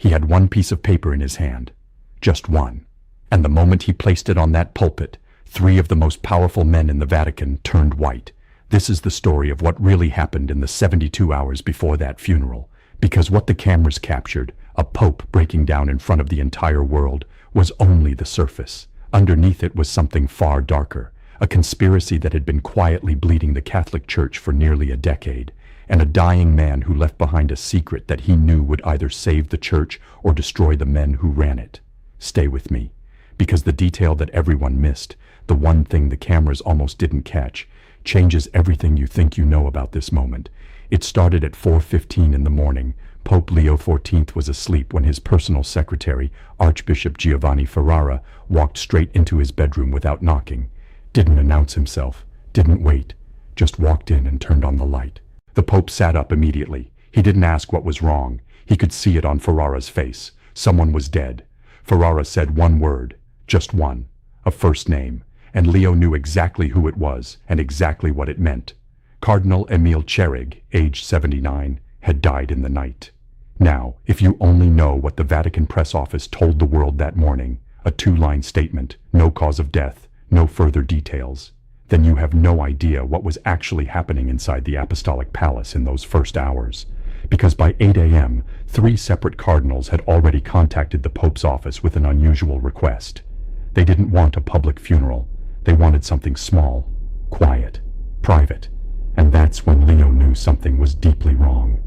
He had one piece of paper in his hand, just one, and the moment he placed it on that pulpit, 3 of the most powerful men in the Vatican turned white. This is the story of what really happened in the 72 hours before that funeral, because what the cameras captured, a pope breaking down in front of the entire world, was only the surface. Underneath it was something far darker, a conspiracy that had been quietly bleeding the Catholic Church for nearly a decade, and a dying man who left behind a secret that he knew would either save the Church or destroy the men who ran it. Stay with me, because the detail that everyone missed, the one thing the cameras almost didn't catch, changes everything you think you know about this moment. It started at 4:15 in the morning. Pope Leo XIV was asleep when his personal secretary, Archbishop Giovanni Ferrara, walked straight into his bedroom without knocking. Didn't announce himself, didn't wait, just walked in and turned on the light. The Pope sat up immediately. He didn't ask what was wrong. He could see it on Ferrara's face. Someone was dead. Ferrara said one word, just one, a first name, and Leo knew exactly who it was and exactly what it meant. Cardinal Tscherrig, aged 79, had died in the night. Now, if you only know what the Vatican press office told the world that morning, a 2-line statement, no cause of death, no further details, then you have no idea what was actually happening inside the Apostolic Palace in those first hours. Because by 8 a.m., 3 separate cardinals had already contacted the Pope's office with an unusual request. They didn't want a public funeral. They wanted something small, quiet, private. And that's when Leo knew something was deeply wrong.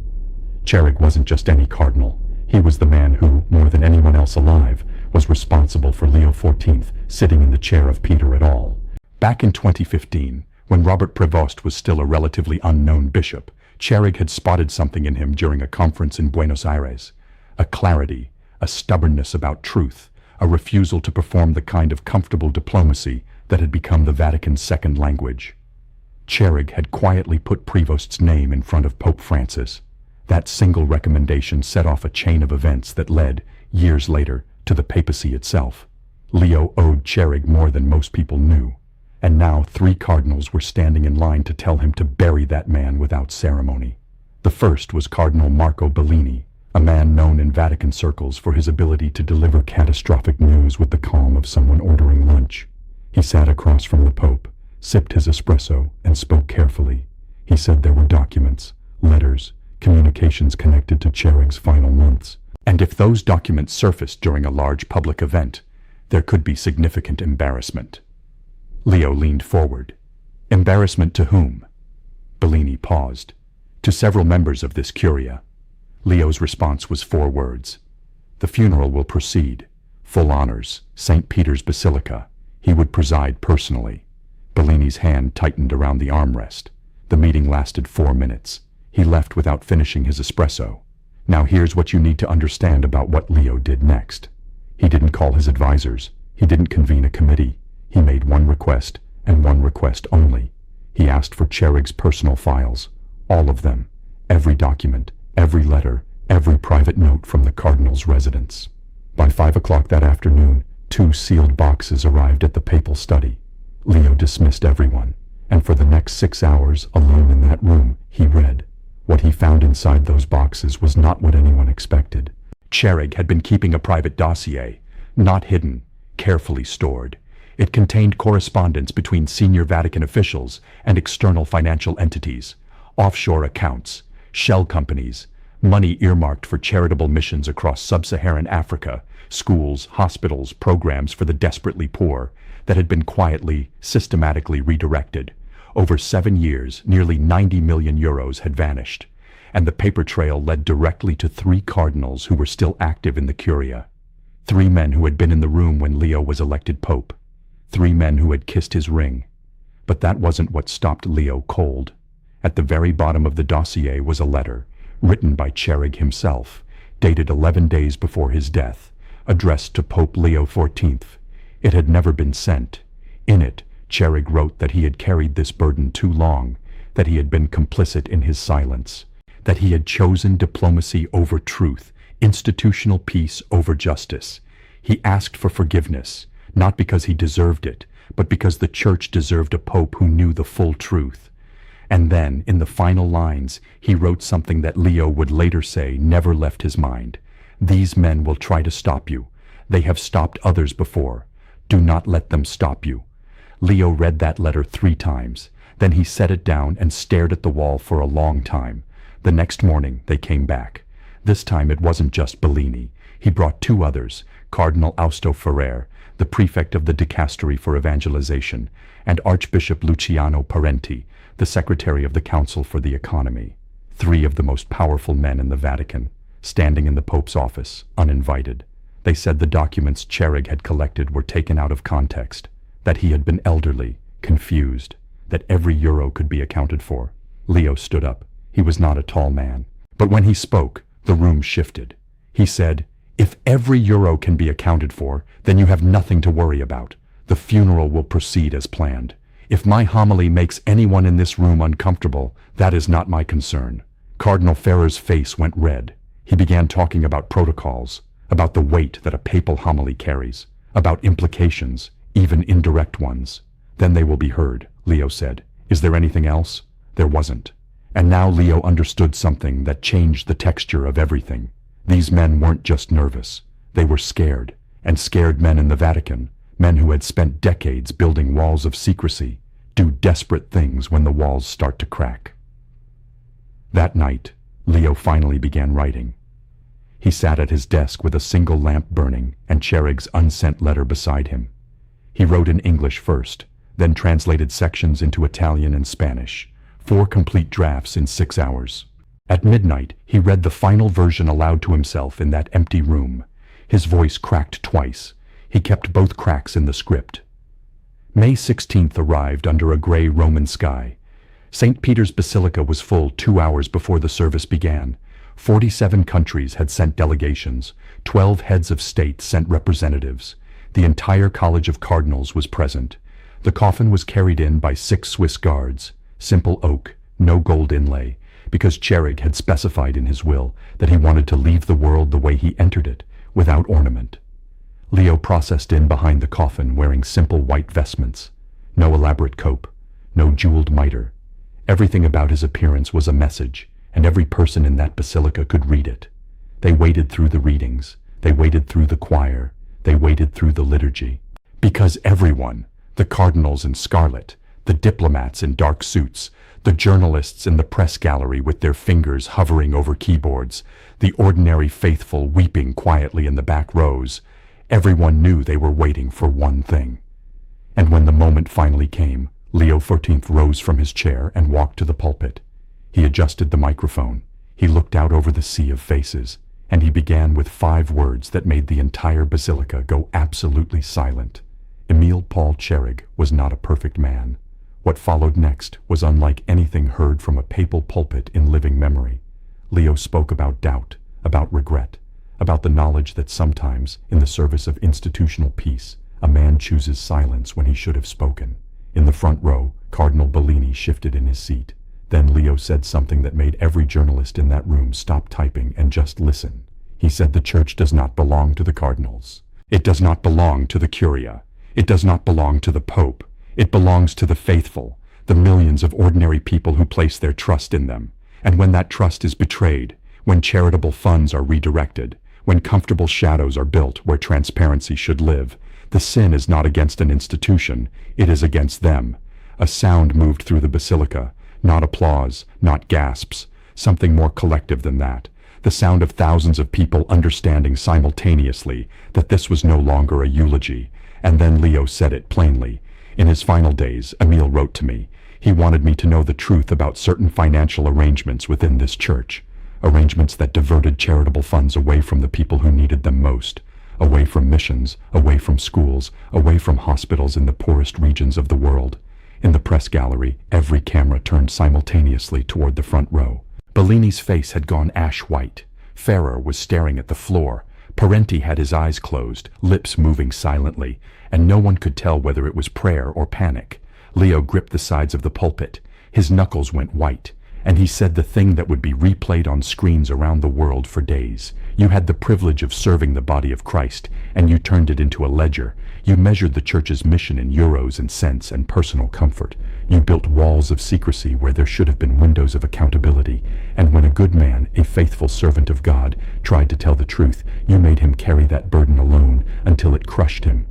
Tscherrig wasn't just any cardinal. He was the man who, more than anyone else alive, was responsible for Leo XIV sitting in the chair of Peter at all. Back in 2015, when Robert Prevost was still a relatively unknown bishop, Tscherrig had spotted something in him during a conference in Buenos Aires. A clarity, a stubbornness about truth, a refusal to perform the kind of comfortable diplomacy that had become the Vatican's second language. Tscherrig had quietly put Prevost's name in front of Pope Francis. That single recommendation set off a chain of events that led, years later, to the papacy itself. Leo owed Tscherrig more than most people knew, and now 3 cardinals were standing in line to tell him to bury that man without ceremony. The first was Cardinal Marco Bellini, a man known in Vatican circles for his ability to deliver catastrophic news with the calm of someone ordering lunch. He sat across from the Pope, sipped his espresso, and spoke carefully. He said there were documents, letters, communications connected to Tscherrig's final months. And if those documents surfaced during a large public event, there could be significant embarrassment. Leo leaned forward. Embarrassment to whom? Bellini paused. To several members of this curia. Leo's response was 4 words. The funeral will proceed. Full honors, St. Peter's Basilica. He would preside personally. Bellini's hand tightened around the armrest. The meeting lasted 4 minutes. He left without finishing his espresso. Now here's what you need to understand about what Leo did next. He didn't call his advisors. He didn't convene a committee. He made one request, and one request only. He asked for Tscherrig's personal files. All of them. Every document, every letter, every private note from the cardinal's residence. By 5 o'clock that afternoon, 2 sealed boxes arrived at the papal study. Leo dismissed everyone, and for the next 6 hours, alone in that room, he read. What he found inside those boxes was not what anyone expected. Tscherrig had been keeping a private dossier, not hidden, carefully stored. It contained correspondence between senior Vatican officials and external financial entities, offshore accounts, shell companies, money earmarked for charitable missions across sub-Saharan Africa, schools, hospitals, programs for the desperately poor that had been quietly, systematically redirected. Over 7 years, nearly 90 million euros had vanished, and the paper trail led directly to 3 cardinals who were still active in the curia. 3 men who had been in the room when Leo was elected pope. 3 men who had kissed his ring. But that wasn't what stopped Leo cold. At the very bottom of the dossier was a letter, written by Tscherrig himself, dated 11 days before his death, addressed to Pope Leo XIV. It had never been sent. In it, Tscherrig wrote that he had carried this burden too long, that he had been complicit in his silence, that he had chosen diplomacy over truth, institutional peace over justice. He asked for forgiveness, not because he deserved it, but because the Church deserved a pope who knew the full truth. And then, in the final lines, he wrote something that Leo would later say never left his mind, These men will try to stop you. They have stopped others before. Do not let them stop you." Leo read that letter 3 times. Then he set it down and stared at the wall for a long time. The next morning they came back. This time it wasn't just Bellini. He brought 2 others, Cardinal Austo Ferrer, the prefect of the Dicastery for Evangelization, and Archbishop Luciano Parenti, the secretary of the Council for the Economy. 3 of the most powerful men in the Vatican, standing in the Pope's office, uninvited. They said the documents Tscherrig had collected were taken out of context, that he had been elderly, confused, that every euro could be accounted for. Leo stood up. He was not a tall man. But when he spoke, the room shifted. He said, "If every euro can be accounted for, then you have nothing to worry about. The funeral will proceed as planned. If my homily makes anyone in this room uncomfortable, that is not my concern." Cardinal Ferrer's face went red. He began talking about protocols, about the weight that a papal homily carries, about implications, even indirect ones. "Then they will be heard," Leo said. "Is there anything else?" There wasn't. And now Leo understood something that changed the texture of everything. These men weren't just nervous. They were scared, and scared men in the Vatican, men who had spent decades building walls of secrecy, do desperate things when the walls start to crack. That night, Leo finally began writing. He sat at his desk with a single lamp burning and Tscherrig's unsent letter beside him. He wrote in English first, then translated sections into Italian and Spanish, 4 complete drafts in 6 hours. At midnight, he read the final version aloud to himself in that empty room. His voice cracked twice. He kept both cracks in the script. May 16th arrived under a gray Roman sky. St. Peter's Basilica was full 2 hours before the service began. 47 countries had sent delegations. 12 heads of state sent representatives. The entire College of Cardinals was present. The coffin was carried in by 6 Swiss guards. Simple oak, no gold inlay, because Tscherrig had specified in his will that he wanted to leave the world the way he entered it, without ornament. Leo processed in behind the coffin wearing simple white vestments. No elaborate cope, no jeweled mitre. Everything about his appearance was a message, and every person in that basilica could read it. They waited through the readings, they waited through the choir, they waited through the liturgy. Because everyone, the cardinals in scarlet, the diplomats in dark suits, the journalists in the press gallery with their fingers hovering over keyboards, the ordinary faithful weeping quietly in the back rows, everyone knew they were waiting for one thing. And when the moment finally came, Leo XIV rose from his chair and walked to the pulpit. He adjusted the microphone. He looked out over the sea of faces, and he began with 5 words that made the entire basilica go absolutely silent. Emile Paul Tscherrig was not a perfect man. What followed next was unlike anything heard from a papal pulpit in living memory. Leo spoke about doubt, about regret, about the knowledge that sometimes, in the service of institutional peace, a man chooses silence when he should have spoken. In the front row, Cardinal Bellini shifted in his seat. Then Leo said something that made every journalist in that room stop typing and just listen. He said the church does not belong to the cardinals. It does not belong to the curia. It does not belong to the Pope. It belongs to the faithful, the millions of ordinary people who place their trust in them. And when that trust is betrayed, when charitable funds are redirected, when comfortable shadows are built where transparency should live, the sin is not against an institution, it is against them. A sound moved through the basilica, not applause, not gasps, something more collective than that. The sound of thousands of people understanding simultaneously that this was no longer a eulogy. And then Leo said it plainly. In his final days, Emile wrote to me. He wanted me to know the truth about certain financial arrangements within this church, arrangements that diverted charitable funds away from the people who needed them most, away from missions, away from schools, away from hospitals in the poorest regions of the world. In the press gallery, every camera turned simultaneously toward the front row. Bellini's face had gone ash white. Ferrer was staring at the floor. Parenti had his eyes closed, lips moving silently, and no one could tell whether it was prayer or panic. Leo gripped the sides of the pulpit. His knuckles went white, and he said the thing that would be replayed on screens around the world for days. You had the privilege of serving the body of Christ, and you turned it into a ledger. You measured the church's mission in euros and cents and personal comfort. You built walls of secrecy where there should have been windows of accountability, and when a good man, a faithful servant of God, tried to tell the truth, you made him carry that burden alone until it crushed him.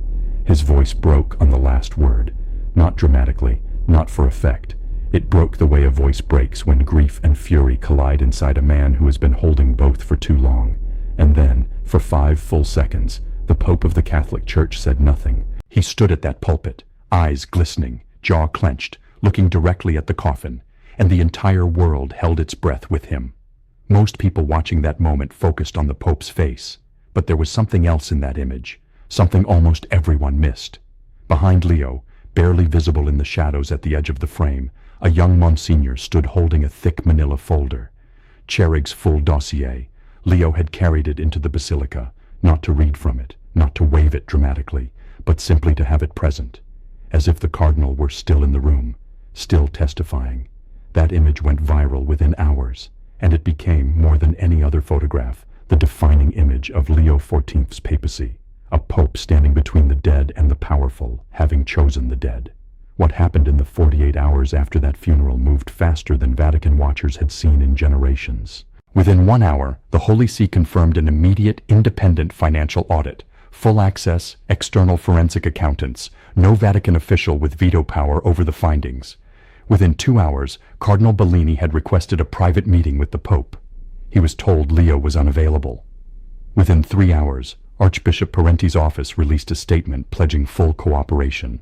His voice broke on the last word, not dramatically, not for effect. It broke the way a voice breaks when grief and fury collide inside a man who has been holding both for too long. And then, for 5 full seconds, the Pope of the Catholic Church said nothing. He stood at that pulpit, eyes glistening, jaw clenched, looking directly at the coffin, and the entire world held its breath with him. Most people watching that moment focused on the Pope's face, but there was something else in that image, something almost everyone missed. Behind Leo, barely visible in the shadows at the edge of the frame, a young Monsignor stood holding a thick manila folder. Tscherrig's full dossier. Leo had carried it into the Basilica, not to read from it, not to wave it dramatically, but simply to have it present, as if the Cardinal were still in the room, still testifying. That image went viral within hours, and it became, more than any other photograph, the defining image of Leo XIV's papacy, a pope standing between the dead and the powerful, having chosen the dead. What happened in the 48 hours after that funeral moved faster than Vatican watchers had seen in generations. Within 1 hour, the Holy See confirmed an immediate, independent financial audit, full access, external forensic accountants, no Vatican official with veto power over the findings. Within 2 hours, Cardinal Bellini had requested a private meeting with the Pope. He was told Leo was unavailable. Within 3 hours, Archbishop Parenti's office released a statement pledging full cooperation.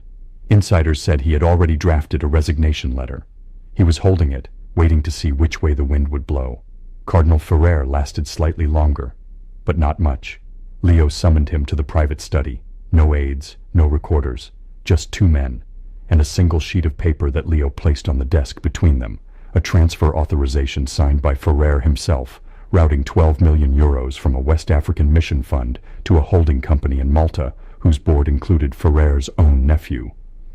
Insiders said he had already drafted a resignation letter. He was holding it, waiting to see which way the wind would blow. Cardinal Ferrer lasted slightly longer, but not much. Leo summoned him to the private study. No aides, no recorders, just 2 men, and a single sheet of paper that Leo placed on the desk between them, a transfer authorization signed by Ferrer himself, routing 12 million euros from a West African mission fund to a holding company in Malta, whose board included Ferrer's own nephew.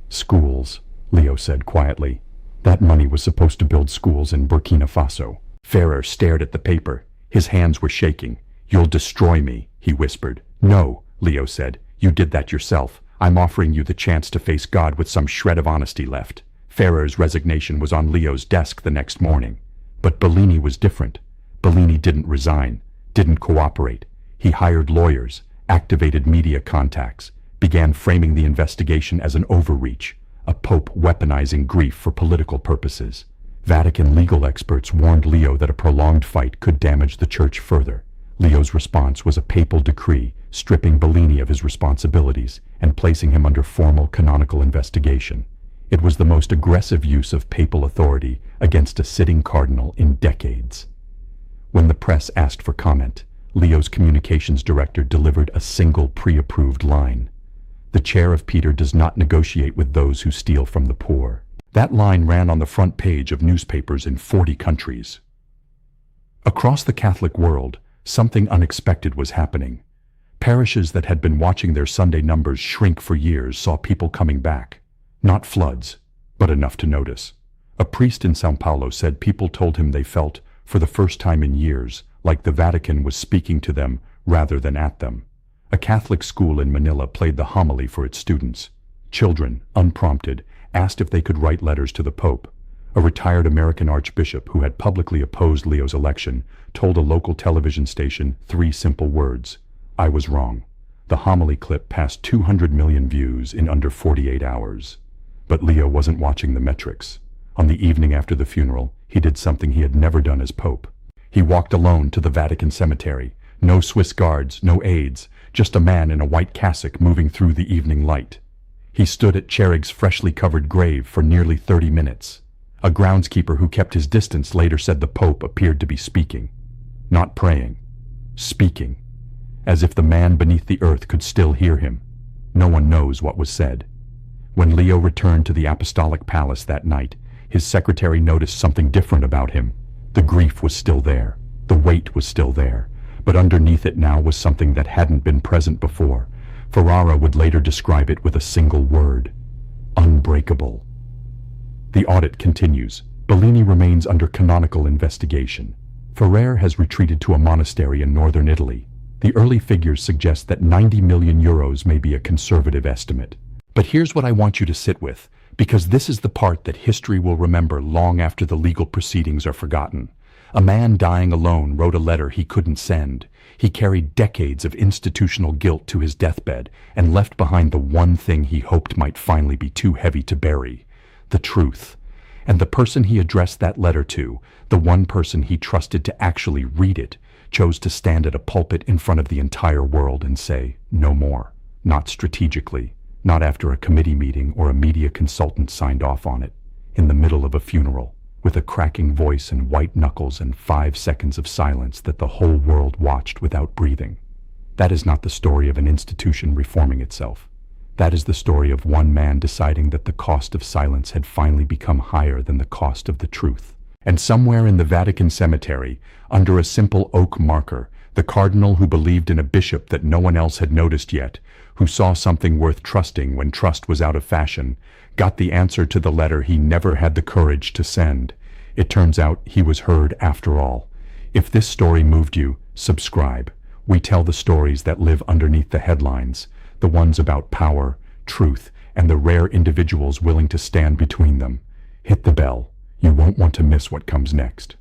Schools, Leo said quietly. That money was supposed to build schools in Burkina Faso. Ferrer stared at the paper. His hands were shaking. "You'll destroy me," he whispered. "No," Leo said. "You did that yourself. I'm offering you the chance to face God with some shred of honesty left." Ferrer's resignation was on Leo's desk the next morning. But Bellini was different. Bellini didn't resign, didn't cooperate. He hired lawyers, activated media contacts, began framing the investigation as an overreach, a pope weaponizing grief for political purposes. Vatican legal experts warned Leo that a prolonged fight could damage the church further. Leo's response was a papal decree stripping Bellini of his responsibilities and placing him under formal canonical investigation. It was the most aggressive use of papal authority against a sitting cardinal in decades. When the press asked for comment, Leo's communications director delivered a single pre-approved line. "The chair of Peter does not negotiate with those who steal from the poor." That line ran on the front page of newspapers in 40 countries. Across the Catholic world, something unexpected was happening. Parishes that had been watching their Sunday numbers shrink for years saw people coming back. Not floods, but enough to notice. A priest in São Paulo said people told him they felt, for the first time in years, like the Vatican was speaking to them rather than at them. A Catholic school in Manila played the homily for its students. Children, unprompted, asked if they could write letters to the Pope. A retired American archbishop who had publicly opposed Leo's election told a local television station 3 simple words: "I was wrong." The homily clip passed 200 million views in under 48 hours. But Leo wasn't watching the metrics. On the evening after the funeral, he did something he had never done as Pope. He walked alone to the Vatican cemetery. No Swiss guards, no aides, just a man in a white cassock moving through the evening light. He stood at Tscherrig's freshly covered grave for nearly 30 minutes. A groundskeeper who kept his distance later said the Pope appeared to be speaking. Not praying. Speaking. As if the man beneath the earth could still hear him. No one knows what was said. When Leo returned to the Apostolic Palace that night, his secretary noticed something different about him. The grief was still there. The weight was still there. But underneath it now was something that hadn't been present before. Ferrara would later describe it with a single word: unbreakable. The audit continues. Bellini remains under canonical investigation. Ferrer has retreated to a monastery in northern Italy. The early figures suggest that 90 million euros may be a conservative estimate. But here's what I want you to sit with. Because this is the part that history will remember long after the legal proceedings are forgotten. A man dying alone wrote a letter he couldn't send. He carried decades of institutional guilt to his deathbed and left behind the one thing he hoped might finally be too heavy to bury: the truth. And the person he addressed that letter to, the one person he trusted to actually read it, chose to stand at a pulpit in front of the entire world and say, "No more." Not strategically, not after a committee meeting or a media consultant signed off on it, in the middle of a funeral, with a cracking voice and white knuckles and 5 seconds of silence that the whole world watched without breathing. That is not the story of an institution reforming itself. That is the story of one man deciding that the cost of silence had finally become higher than the cost of the truth. And somewhere in the Vatican cemetery, under a simple oak marker, the cardinal who believed in a bishop that no one else had noticed yet, who saw something worth trusting when trust was out of fashion, got the answer to the letter he never had the courage to send. It turns out he was heard after all. If this story moved you, subscribe. We tell the stories that live underneath the headlines, the ones about power, truth, and the rare individuals willing to stand between them. Hit the bell. You won't want to miss what comes next.